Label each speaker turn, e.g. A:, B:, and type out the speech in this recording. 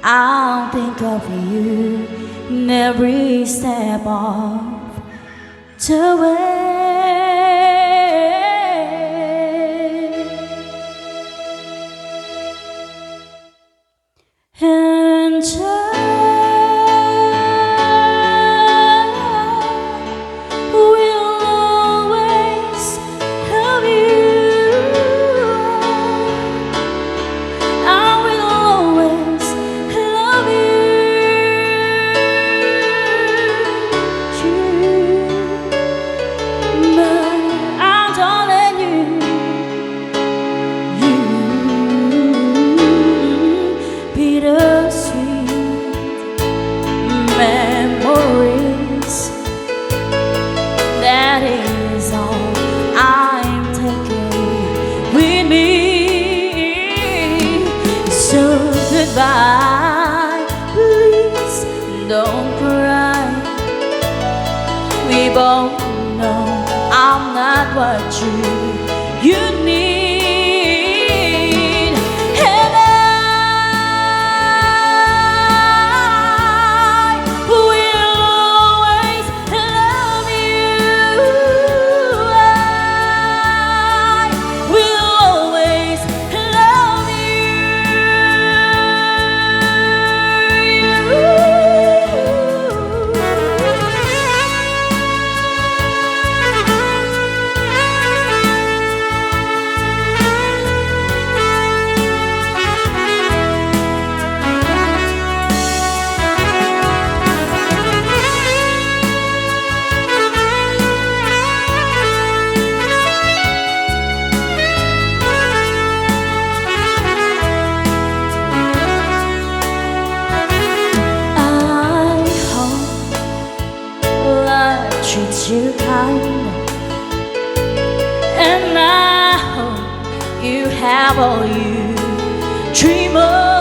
A: I'll think of you in every step of the way. And I will always love you. I will always love you. But I'm telling you, bittersweet memories. That is all I'm taking with me. So goodbye, please don't cry. We both know I'm not what you need. And I will always love you. I will always love treats you kind, and I hope you have all you dream of.